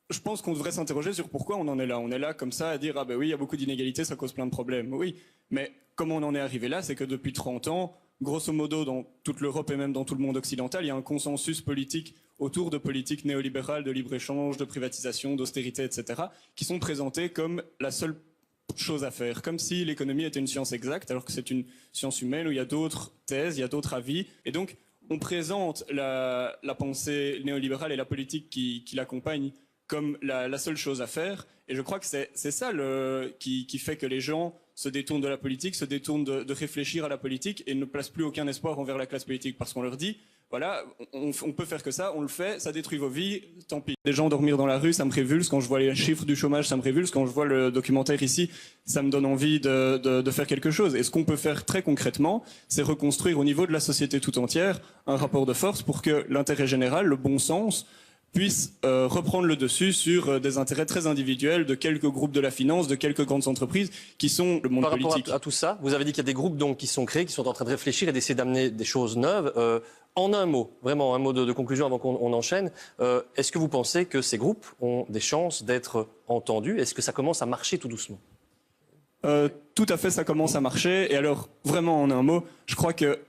je pense qu'on devrait s'interroger sur pourquoi on en est là. On est là comme ça à dire ah ben oui, il y a beaucoup d'inégalités, ça cause plein de problèmes. Oui, mais comment on en est arrivé là, c'est que depuis 30 ans, grosso modo, dans toute l'Europe et même dans tout le monde occidental, il y a un consensus politique autour de politiques néolibérales, de libre-échange, de privatisation, d'austérité, etc., qui sont présentées comme la seule chose à faire, comme si l'économie était une science exacte, alors que c'est une science humaine où il y a d'autres thèses, il y a d'autres avis, et donc on présente la pensée néolibérale et la politique qui l'accompagne comme la seule chose à faire. Et je crois que c'est ça qui fait que les gens se détournent de la politique, se détournent de réfléchir à la politique et ne placent plus aucun espoir envers la classe politique. Parce qu'on leur dit, voilà, on peut faire que ça, on le fait, ça détruit vos vies, tant pis. Les gens dormir dans la rue, ça me révulse. Quand je vois les chiffres du chômage, ça me révulse. Quand je vois le documentaire ici, ça me donne envie de faire quelque chose. Et ce qu'on peut faire très concrètement, c'est reconstruire au niveau de la société tout entière un rapport de force pour que l'intérêt général, le bon sens, puisse reprendre le dessus sur des intérêts très individuels de quelques groupes de la finance, de quelques grandes entreprises qui sont le monde politique. Par rapport à tout ça, vous avez dit qu'il y a des groupes donc, qui sont créés, qui sont en train de réfléchir et d'essayer d'amener des choses neuves. En un mot, vraiment un mot de conclusion avant qu'on enchaîne, est-ce que vous pensez que ces groupes ont des chances d'être entendus? Est-ce que ça commence à marcher tout doucement? Tout à fait, ça commence à marcher. Et alors, vraiment en un mot, je crois que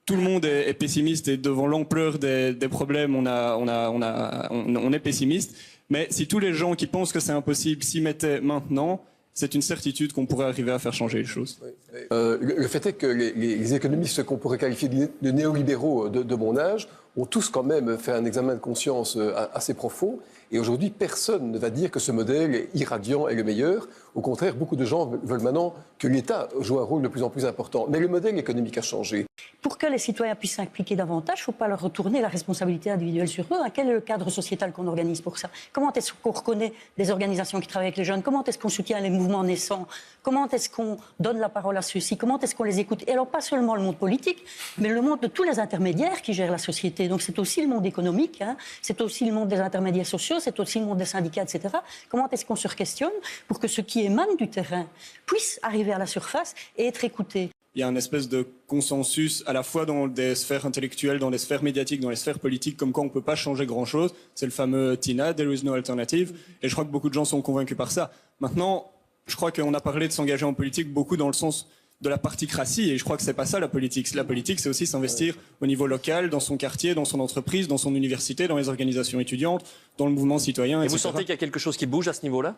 tout le monde est pessimiste et devant l'ampleur des problèmes, on est pessimiste. Mais si tous les gens qui pensent que c'est impossible s'y mettaient maintenant, c'est une certitude qu'on pourrait arriver à faire changer les choses. Oui. Le fait est que les économistes qu'on pourrait qualifier de néolibéraux de mon âge ont tous quand même fait un examen de conscience assez profond. Et aujourd'hui, personne ne va dire que ce modèle irradiant est le meilleur. Au contraire, beaucoup de gens veulent maintenant que l'État joue un rôle de plus en plus important. Mais le modèle économique a changé. Pour que les citoyens puissent s'impliquer davantage, il ne faut pas leur retourner la responsabilité individuelle sur eux. Quel est le cadre sociétal qu'on organise pour ça? Comment est-ce qu'on reconnaît des organisations qui travaillent avec les jeunes? Comment est-ce qu'on soutient les mouvements naissants? Comment est-ce qu'on donne la parole à ceux-ci? Comment est-ce qu'on les écoute? Et alors, pas seulement le monde politique, mais le monde de tous les intermédiaires qui gèrent la société. Donc, c'est aussi le monde économique, c'est aussi le monde des intermédiaires sociaux, c'est aussi le monde des syndicats, etc. Comment est-ce qu'on se questionne pour que ce qui émane du terrain puisse arriver à la surface et être écouté? Il y a une espèce de consensus à la fois dans des sphères intellectuelles, dans les sphères médiatiques, dans les sphères politiques, comme quoi on ne peut pas changer grand-chose. C'est le fameux TINA, There is no alternative. Et je crois que beaucoup de gens sont convaincus par ça. Maintenant, je crois qu'on a parlé de s'engager en politique beaucoup dans le sens de la particratie. Et je crois que c'est pas ça la politique. La politique, c'est aussi s'investir au niveau local, dans son quartier, dans son entreprise, dans son université, dans les organisations étudiantes, dans le mouvement citoyen, etc. Et vous sentez qu'il y a quelque chose qui bouge à ce niveau-là?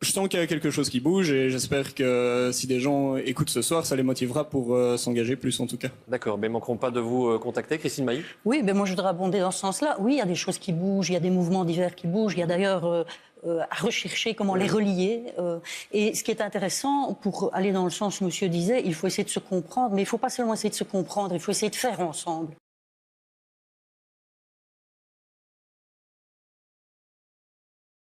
Je sens qu'il y a quelque chose qui bouge et j'espère que si des gens écoutent ce soir, ça les motivera pour s'engager plus en tout cas. D'accord, mais ils ne manqueront pas de vous contacter. Christine Mailly? Oui, moi je voudrais abonder dans ce sens-là. Oui, il y a des choses qui bougent, il y a des mouvements divers qui bougent, il y a d'ailleurs à rechercher comment les relier. Et ce qui est intéressant, pour aller dans le sens où monsieur disait, il faut essayer de se comprendre, mais il ne faut pas seulement essayer de se comprendre, il faut essayer de faire ensemble.